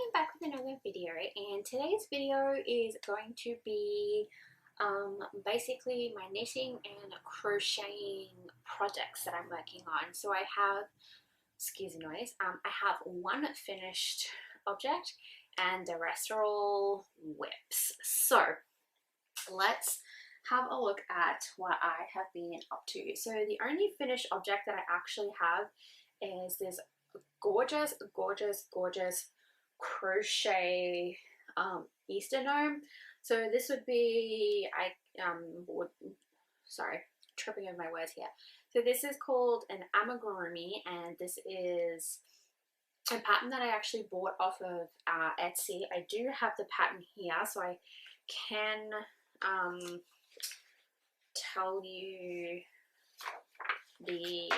I'm back with another video, and today's video is going to be basically my knitting and crocheting projects that I'm working on. So I have, excuse the noise, I have one finished object and the rest are all whips. So let's have a look at what I have been up to. So the only finished object that I actually have is this gorgeous crochet Easter gnome. So this would be, sorry, tripping over my words here. So this is called an amigurumi, and this is a pattern that I actually bought off of Etsy. I do have the pattern here, so I can tell you the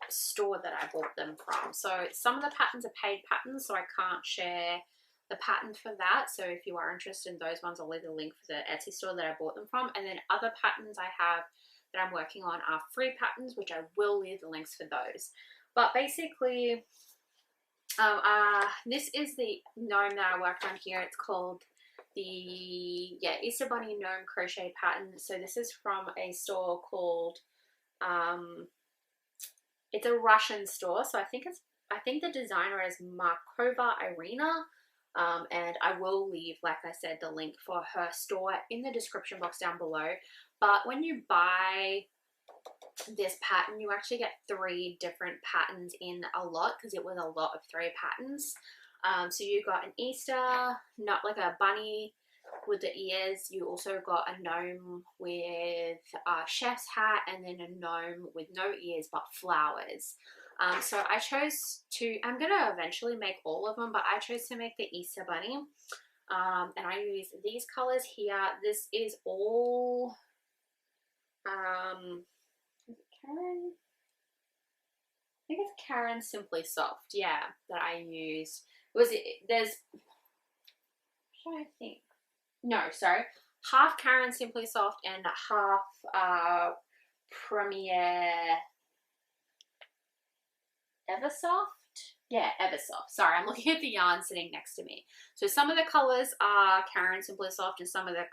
store that I bought them from. So some of the patterns are paid patterns, so I can't share the pattern for that. So if you are interested in those ones, I'll leave the link for the Etsy store that I bought them from. And then other patterns I have that I'm working on are free patterns, which I will leave the links for those. But basically, this is the gnome that I worked on here. It's called the Easter Bunny Gnome Crochet Pattern. So this is from a store called it's a Russian store, so I think the designer is Markova Irina, and I will leave, like I said, the link for her store in the description box down below. But when you buy this pattern, you actually get 3 different patterns in a lot, because it was a lot of 3 patterns. So you got an Easter, not like a bunny with the ears. You also got a gnome with a chef's hat, and then a gnome with no ears but flowers. So I chose to, I'm going to eventually make all of them, but I chose to make the Easter bunny. And I use these colors here. This is all, is it Karen? I think it's Karen Simply Soft, yeah, that I used. There's, what should I think? No, sorry, half Karen Simply Soft and half Premier Eversoft. Yeah, Eversoft. Sorry, I'm looking at the yarn sitting next to me. So some of the colors are Karen Simply Soft and some of the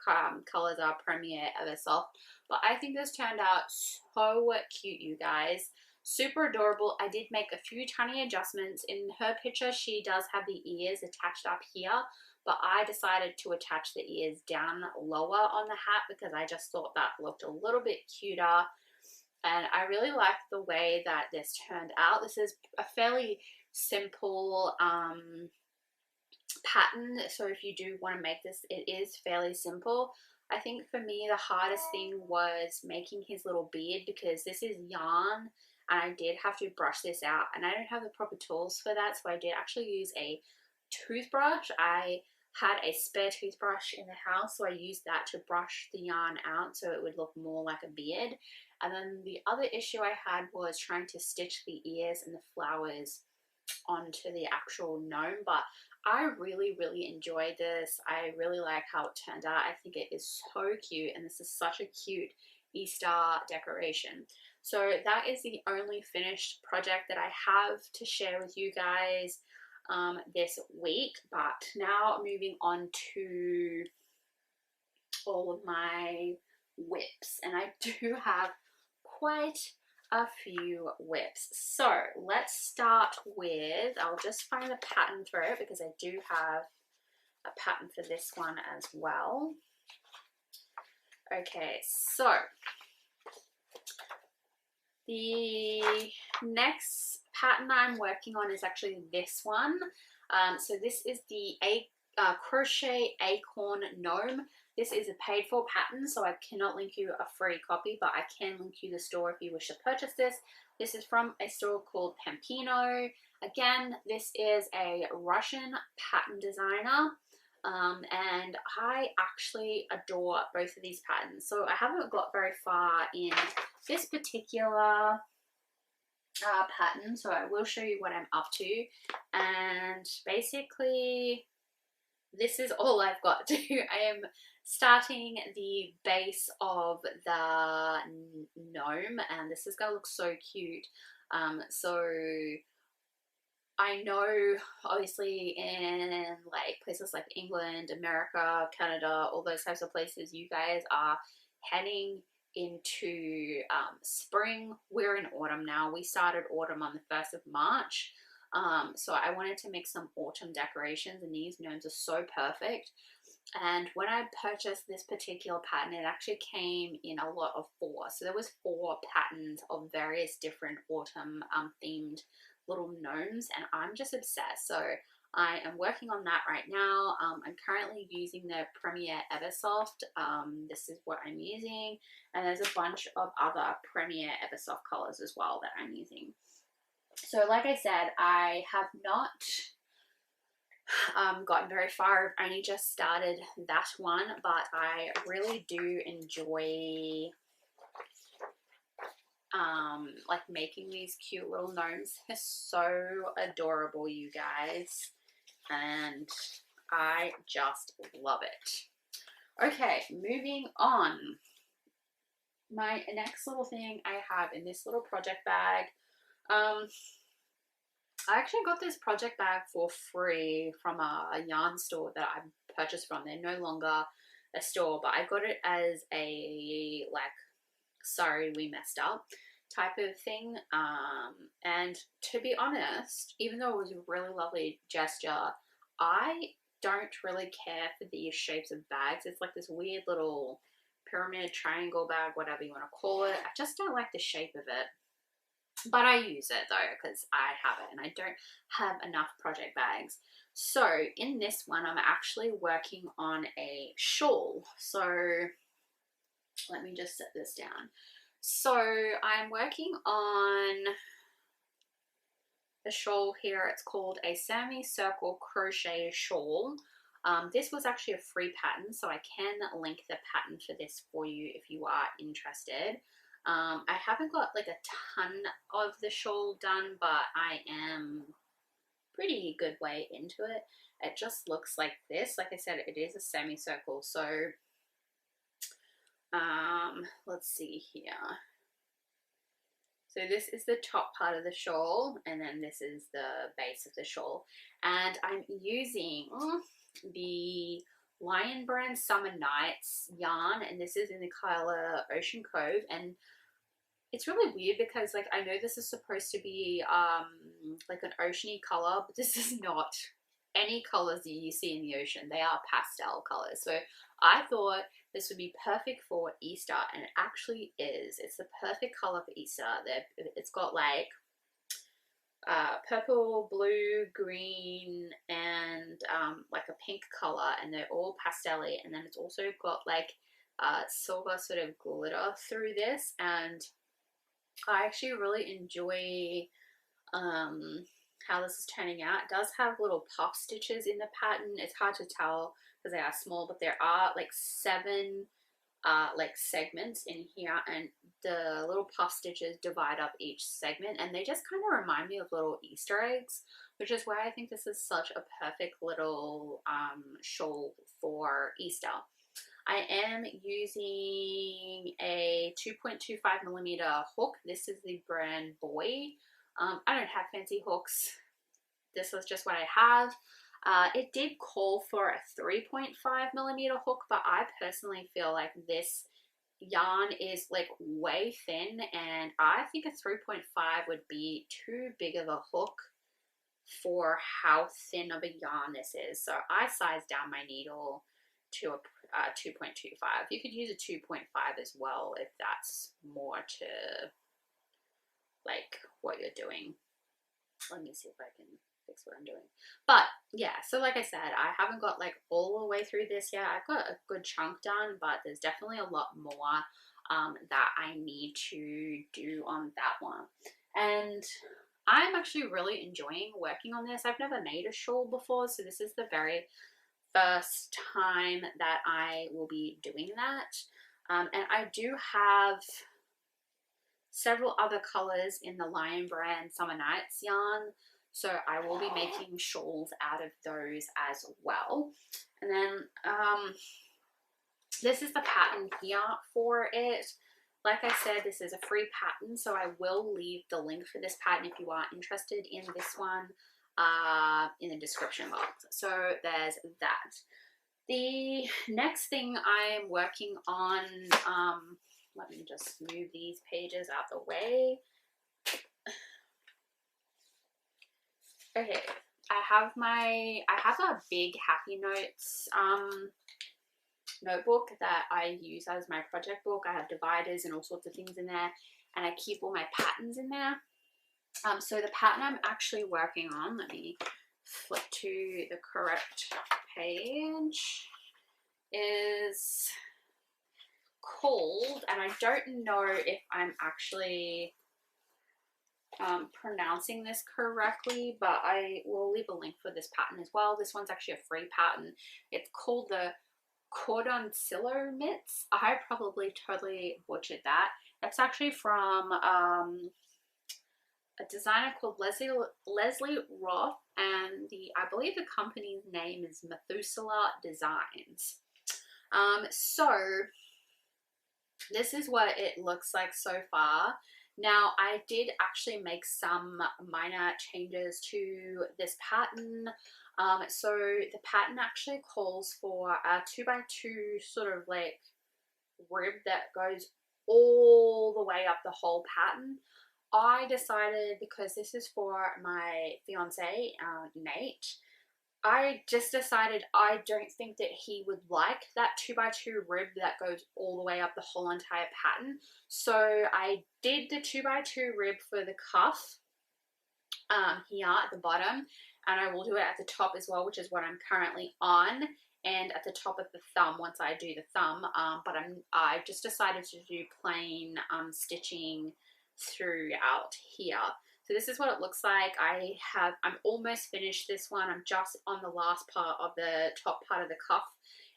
colors are Premier Eversoft. But I think this turned out so cute, you guys. Super adorable. I did make a few tiny adjustments. In her picture, she does have the ears attached up here, but I decided to attach the ears down lower on the hat because I just thought that looked a little bit cuter. And I really like the way that this turned out. This is a fairly simple pattern, so if you do want to make this, it is fairly simple. I think for me the hardest thing was making his little beard, because this is yarn and I did have to brush this out, and I don't have the proper tools for that, so I did actually use a toothbrush. I had a spare toothbrush in the house, so I used that to brush the yarn out so it would look more like a beard. And then the other issue I had was trying to stitch the ears and the flowers onto the actual gnome, but I really enjoyed this. I really like how it turned out. I think it is so cute, and this is such a cute Easter decoration. So that is the only finished project that I have to share with you guys this week. But now moving on to all of my whips, and I do have quite a few whips. So let's start with, I'll just find the pattern for it because I do have a pattern for this one as well. Okay, so the next pattern I'm working on is actually this one. So this is the Crochet Acorn Gnome. This is a paid for pattern, so I cannot link you a free copy, but I can link you the store if you wish to purchase this. This is from a store called PamPino. Again, this is a Russian pattern designer, and I actually adore both of these patterns. So I haven't got very far in this particular pattern, so I will show you what I'm up to. And basically, this is all I've got to do. I am starting the base of the gnome, and this is going to look so cute. So I know obviously in like places like England, America, Canada, all those types of places, you guys are heading into spring. We're in autumn now. We started autumn on the 1st of March. So I wanted to make some autumn decorations, and these gnomes are so perfect. And when I purchased this particular pattern, it actually came in a lot of 4. So there was 4 patterns of various different autumn themed little gnomes, and I'm just obsessed. So I am working on that right now. I'm currently using the Premier Eversoft. This is what I'm using, and there's a bunch of other Premier Eversoft colors as well that I'm using. So like I said, I have not gotten very far. I've only just started that one, but I really do enjoy like making these cute little gnomes. They're so adorable, you guys, and I just love it. Okay, moving on. My next little thing I have in this little project bag, I actually got this project bag for free from a yarn store that I purchased from. They're no longer a store, but I got it as a like, sorry we messed up type of thing. And to be honest, even though it was a really lovely gesture, I don't really care for these shapes of bags. It's like this weird little pyramid, triangle bag, whatever you want to call it. I just don't like the shape of it. But I use it though because I have it and I don't have enough project bags. So in this one, I'm actually working on a shawl. So let me just set this down. So I'm working on a shawl here. It's called a semicircle crochet shawl. This was actually a free pattern, so I can link the pattern for this for you if you are interested. I haven't got like a ton of the shawl done, but I am pretty good way into it. It just looks like this. Like I said, it is a semicircle. So let's see here. So this is the top part of the shawl, and then this is the base of the shawl. And I'm using the Lion Brand Summer Nights yarn, and this is in the color Ocean Cove. And it's really weird because like I know this is supposed to be like an oceany color, but this is not any colors that you see in the ocean. They are pastel colors. So I thought this would be perfect for Easter, and it actually is. It's the perfect color for Easter. It's got like purple, blue, green, and like a pink color, and they're all pastel-y. And then it's also got like silver sort of glitter through this, and I actually really enjoy how this is turning out. It does have little puff stitches in the pattern. It's hard to tell because they are small, but there are like 7 like segments in here, and the little puff stitches divide up each segment, and they just kind of remind me of little Easter eggs, which is why I think this is such a perfect little shawl for Easter. I am using a 2.25mm hook. This is the brand Boy. I don't have fancy hooks. This was just what I have. It did call for a 3.5mm hook, but I personally feel like this yarn is like way thin, and I think a 3.5 would be too big of a hook for how thin of a yarn this is. So I sized down my needle to a 2.25. You could use a 2.5 as well if that's more to like what you're doing. Let me see if I can fix what I'm doing. But yeah, so like I said, I haven't got like all the way through this yet. I've got a good chunk done, but there's definitely a lot more that I need to do on that one. And I'm actually really enjoying working on this. I've never made a shawl before, so this is the very first time that I will be doing that. And I do have several other colors in the Lion Brand Summer Nights yarn, so I will be making shawls out of those as well. And then this is the pattern here for it. Like I said, this is a free pattern, so I will leave the link for this pattern if you are interested in this one in the description box. So there's that. The next thing I'm working on, let me just move these pages out the way. Okay, I have a big Happy Notes notebook that I use as my project book. I have dividers and all sorts of things in there, and I keep all my patterns in there. So the pattern I'm actually working on, let me flip to the correct page, is called, and I don't know if I'm actually pronouncing this correctly, but I will leave a link for this pattern as well. This one's actually a free pattern. It's called the Cordon mitts. I probably totally butchered that. It's actually from a designer called Leslie Roth, and I believe the company's name is Methuselah Designs. So this is what it looks like so far. Now, I did actually make some minor changes to this pattern. So the pattern actually calls for a 2x2 sort of like rib that goes all the way up the whole pattern. I decided, because this is for my fiance, Nate, I just decided I don't think that he would like that 2x2 rib that goes all the way up the whole entire pattern. So I did the 2x2 rib for the cuff here at the bottom, and I will do it at the top as well, which is what I'm currently on, and at the top of the thumb once I do the thumb. But I just decided to do plain stitching throughout here. So this is what it looks like. I'm almost finished this one. I'm just on the last part of the top part of the cuff.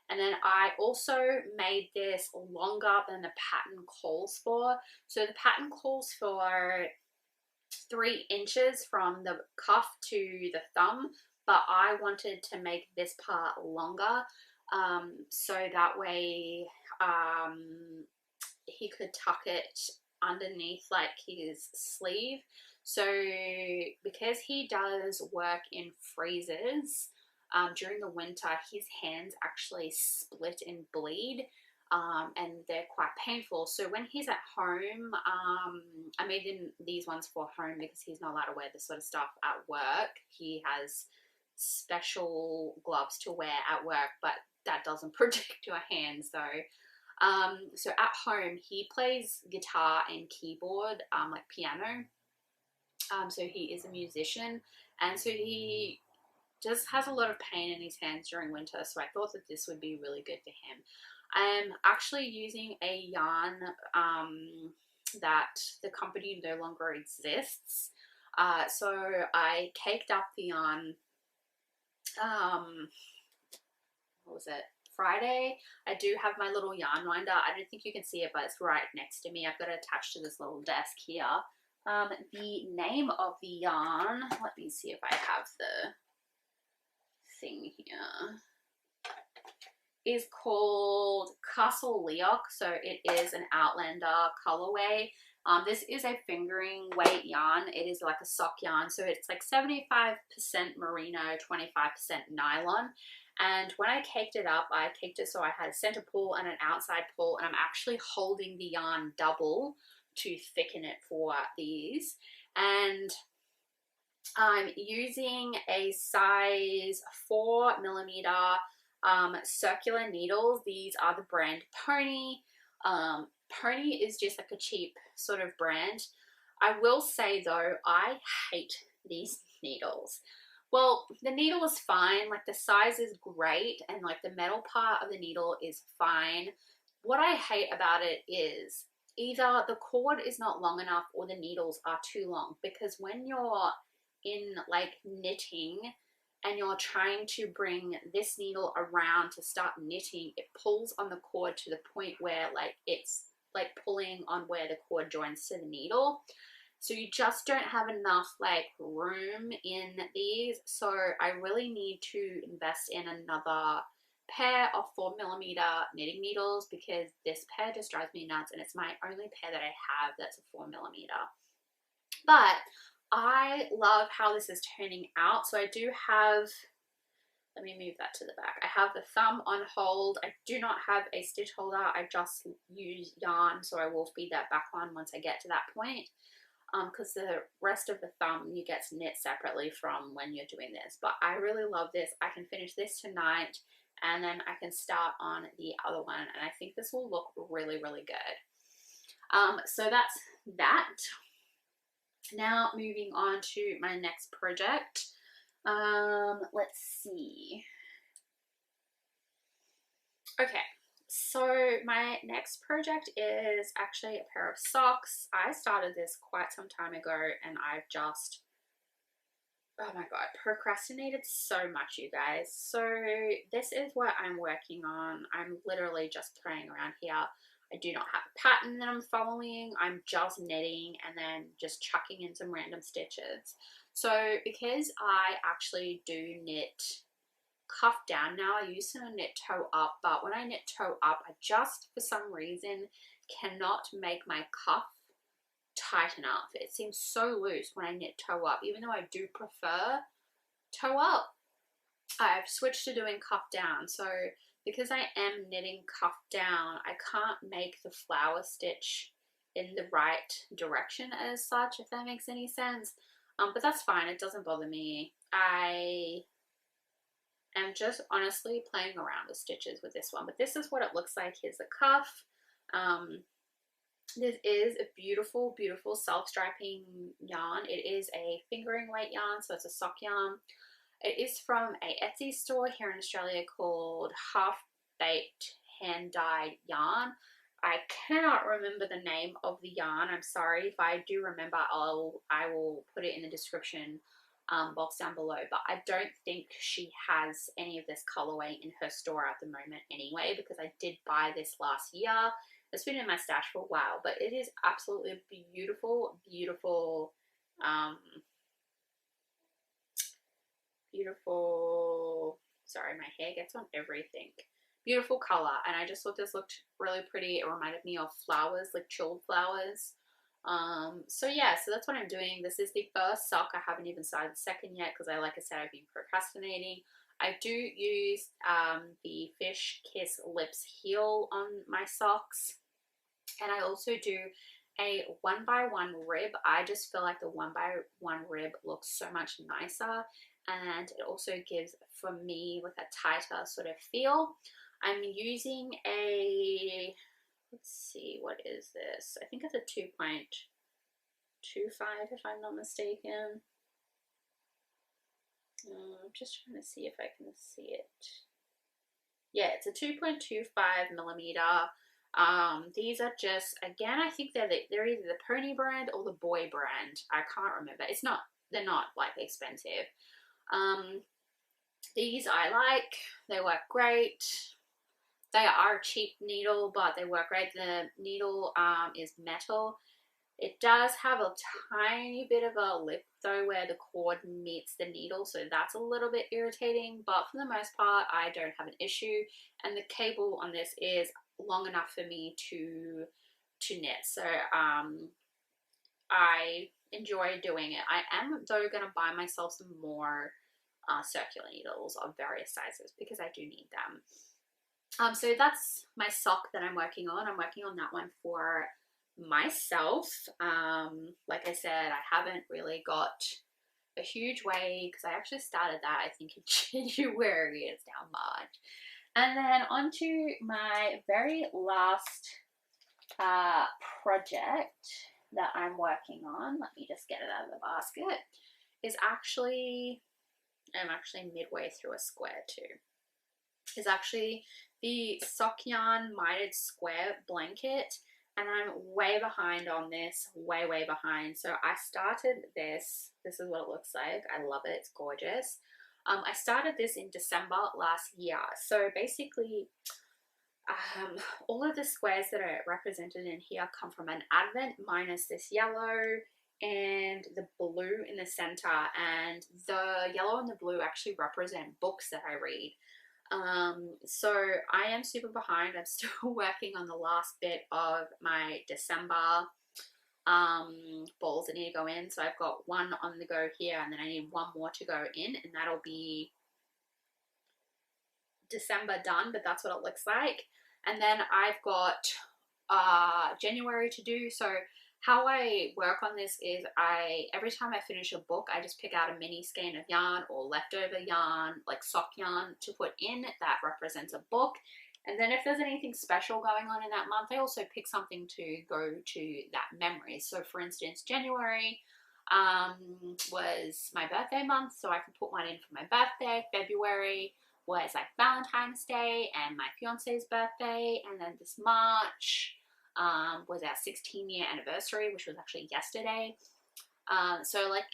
And then I also made this longer than the pattern calls for. So the pattern calls for 3 inches from the cuff to the thumb, but I wanted to make this part longer, so that way he could tuck it underneath like his sleeve. So because he does work in freezers during the winter, his hands actually split and bleed, and they're quite painful. So when he's at home, I made these ones for home because he's not allowed to wear this sort of stuff at work. He has special gloves to wear at work, but that doesn't protect your hands though. So at home he plays guitar and keyboard, like piano. So he is a musician, and so he just has a lot of pain in his hands during winter, so I thought that this would be really good for him. I'm actually using a yarn that the company no longer exists. So I caked up the yarn, what was it, Friday. I do have my little yarn winder. I don't think you can see it, but it's right next to me. I've got it attached to this little desk here. The name of the yarn, let me see if I have the thing here, is called Castle Leok. So it is an Outlander colorway. This is a fingering weight yarn. It is like a sock yarn, so it's like 75% merino, 25% nylon. And when I caked it up, I caked it so I had a center pull and an outside pull, and I'm actually holding the yarn double to thicken it for these. And I'm using a size 4mm circular needles. These are the brand Pony. Pony is just like a cheap sort of brand. I will say though, I hate these needles. Well, the needle is fine, like the size is great, and like the metal part of the needle is fine. What I hate about it is either the cord is not long enough or the needles are too long, because when you're in like knitting and you're trying to bring this needle around to start knitting, it pulls on the cord to the point where like it's like pulling on where the cord joins to the needle. So you just don't have enough like room in these. So I really need to invest in another pair of 4mm knitting needles, because this pair just drives me nuts, and it's my only pair that I have that's a 4mm. But I love how this is turning out. So I do have, let me move that to the back. I have the thumb on hold. I do not have a stitch holder. I just use yarn, so I will feed that back on once I get to that point. Because the rest of the thumb you get to knit separately from when you're doing this. But I really love this. I can finish this tonight, and then I can start on the other one, and I think this will look really, really good. So that's that. Now moving on to my next project. Let's see. Okay, so my next project is actually a pair of socks. I started this quite some time ago, and I've just, oh my god, procrastinated so much, you guys. So this is what I'm working on. I'm literally just playing around here. I do not have a pattern that I'm following. I'm just knitting and then just chucking in some random stitches. So because I actually do knit cuff down now, I used to knit toe up, but when I knit toe up, I just for some reason cannot make my cuff tight enough. It seems so loose when I knit toe up, even though I do prefer toe up. I've switched to doing cuff down. So because I am knitting cuff down, I can't make the flower stitch in the right direction as such, if that makes any sense. But that's fine, it doesn't bother me. I am just honestly playing around with stitches with this one, but this is what it looks like. Here's the cuff. This is a beautiful, beautiful self-striping yarn. It is a fingering weight yarn, so it's a sock yarn. It is from a Etsy store here in Australia called HalfBaked HandDyed yarn. I cannot remember the name of the yarn. I'm sorry. If I do remember, I will put it in the description box down below. But I don't think she has any of this colorway in her store at the moment anyway, because I did buy this last year. It's been in my stash for a while, but it is absolutely beautiful, beautiful, beautiful. Sorry, my hair gets on everything. Beautiful color, and I just thought this looked really pretty. It reminded me of flowers, like chilled flowers. So yeah, so that's what I'm doing. This is the first sock. I haven't even started the second yet because like I said, I've been procrastinating. I do use the Fish Kiss Lips heel on my socks, and I also do a 1x1 rib. I just feel like the 1x1 rib looks so much nicer, and it also gives, for me, with a tighter sort of feel. I'm using a, let's see, what is this? I think it's a 2.25 if I'm not mistaken. I'm just trying to see if I can see it. Yeah, it's a 2.25 millimeter. These are just, again, I think they're either the Pony brand or the Boy brand. I can't remember. They're not like expensive. These I like. They work great. They are a cheap needle, but they work great. The needle is metal. It does have a tiny bit of a lip though where the cord meets the needle, so that's a little bit irritating, but for the most part I don't have an issue, and the cable on this is long enough for me to knit. So I enjoy doing it. I am though going to buy myself some more circular needles of various sizes because I do need them. So that's my sock that I'm working on. I'm working on that one for myself. Like I said, I haven't really got a huge way because I actually started that I think in January. It's now March. And then on to my very last project that I'm working on. Let me just get it out of the basket. I'm actually midway through a square too. Is actually the sock yarn mitered square blanket, and I'm way behind on this, way behind. So I started this is what it looks like. I love it, it's gorgeous. I started this in December last year. So basically all of the squares that are represented in here come from an advent minus this yellow and the blue in the center, and the yellow and the blue actually represent books that I read. So I am super behind. I'm still working on the last bit of my December balls that need to go in. So I've got one on the go here, and then I need one more to go in, and that'll be December done, but that's what it looks like. And then I've got January to do. So how I work on this is every time I finish a book, I just pick out a mini skein of yarn or leftover yarn, like sock yarn, to put in that represents a book. And then if there's anything special going on in that month, I also pick something to go to that memory. So for instance, January was my birthday month, so I can put one in for my birthday. February was like Valentine's Day and my fiance's birthday, and then this March was our 16-year anniversary, which was actually yesterday. So like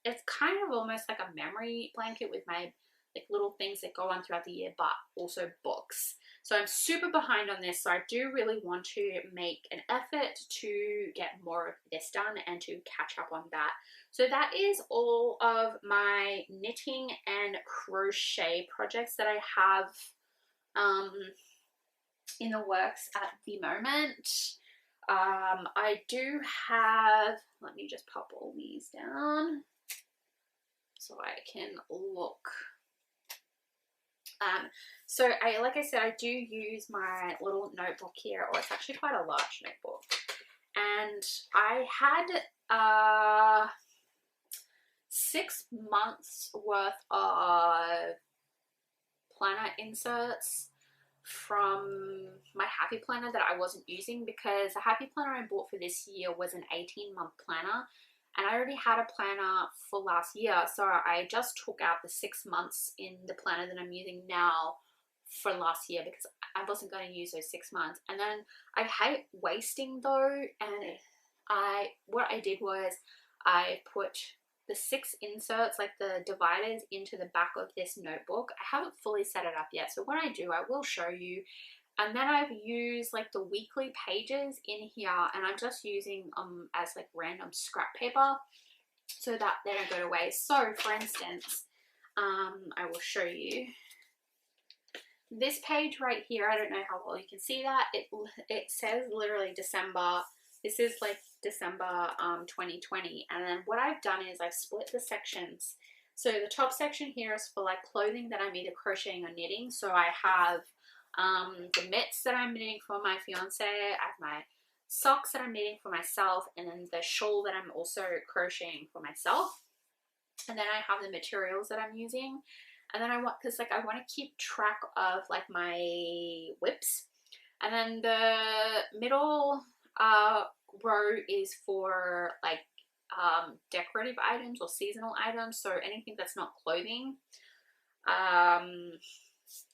it's kind of almost like a memory blanket with my like little things that go on throughout the year, but also books. So I'm super behind on this, so I do really want to make an effort to get more of this done and to catch up on that. So that is all of my knitting and crochet projects that I have in the works at the moment. I do have, let me just pop all these down so I can look. So like I said, I do use my little notebook here, or it's actually quite a large notebook, and I had 6 months worth of planner inserts from my Happy Planner that I wasn't using, because the Happy Planner I bought for this year was an 18-month planner, and I already had a planner for last year, so I just took out the 6 months in the planner that I'm using now for last year, because I wasn't going to use those 6 months. And then I hate wasting though, and what I did was I put the 6 inserts, like the dividers, into the back of this notebook. I haven't fully set it up yet, so when I do, I will show you. And then I've used like the weekly pages in here, and I'm just using as like random scrap paper so that they don't go to waste. So for instance, I will show you this page right here. I don't know how well you can see that. It says literally December. This is like December 2020. And then what I've done is I've split the sections. So the top section here is for like clothing that I'm either crocheting or knitting. So I have the mitts that I'm knitting for my fiance, I have my socks that I'm knitting for myself, and then the shawl that I'm also crocheting for myself. And then I have the materials that I'm using, and then I want to keep track of like my whips. And then the middle row is for like decorative items or seasonal items, so anything that's not clothing.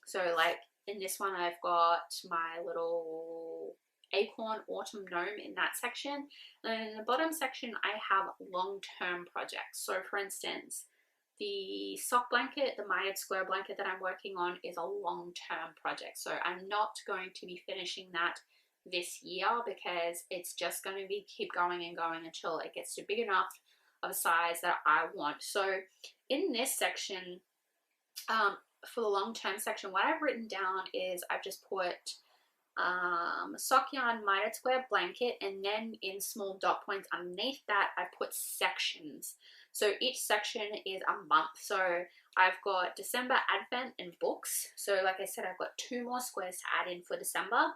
So like in this one, I've got my little Acorn autumn gnome in that section. And in the bottom section, I have long-term projects. So for instance, the sock blanket, the mitered square blanket that I'm working on, is a long-term project. So I'm not going to be finishing that this year, because it's just going to be keep going and going until it gets to big enough of a size that I want. So in this section, for the long-term section, what I've written down is I've just put sock yarn mitered square blanket, and then in small dot points underneath that I put sections. So each section is a month. So I've got December Advent and books. So like I said, I've got 2 more squares to add in for December.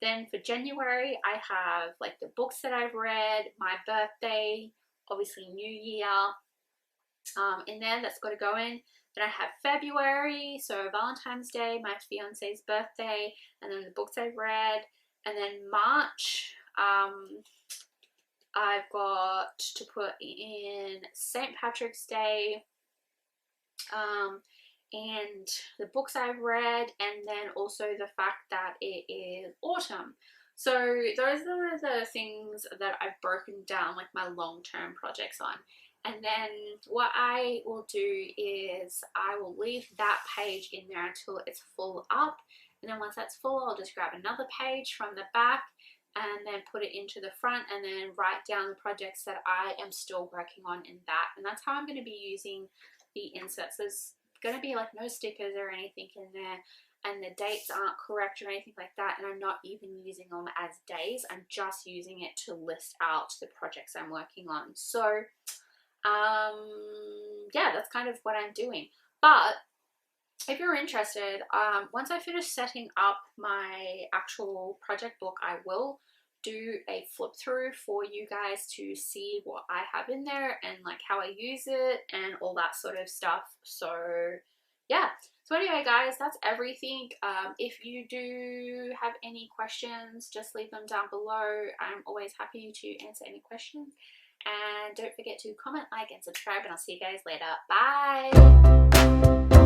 Then for January, I have like the books that I've read, my birthday, obviously New Year in there, that's got to go in. Then I have February, so Valentine's Day, my fiance's birthday, and then the books I've read. And then March, I've got to put in St. Patrick's Day, and the books I've read, and then also the fact that it is autumn. So those are the things that I've broken down like my long-term projects on. And then what I will do is I will leave that page in there until it's full up. And then once that's full, I'll just grab another page from the back and then put it into the front, and then write down the projects that I am still working on in that. And that's how I'm going to be using the inserts. There's going to be like no stickers or anything in there. and the dates aren't correct or anything like that, and I'm not even using them as days. I'm just using it to list out the projects I'm working on. So yeah, that's kind of what I'm doing. But if you're interested, once I finish setting up my actual project book, I will do a flip through for you guys to see what I have in there and like how I use it and all that sort of stuff. So yeah, so anyway guys, that's everything. If you do have any questions, just leave them down below. I'm always happy to answer any questions, and don't forget to comment, like, and subscribe, and I'll see you guys later. Bye.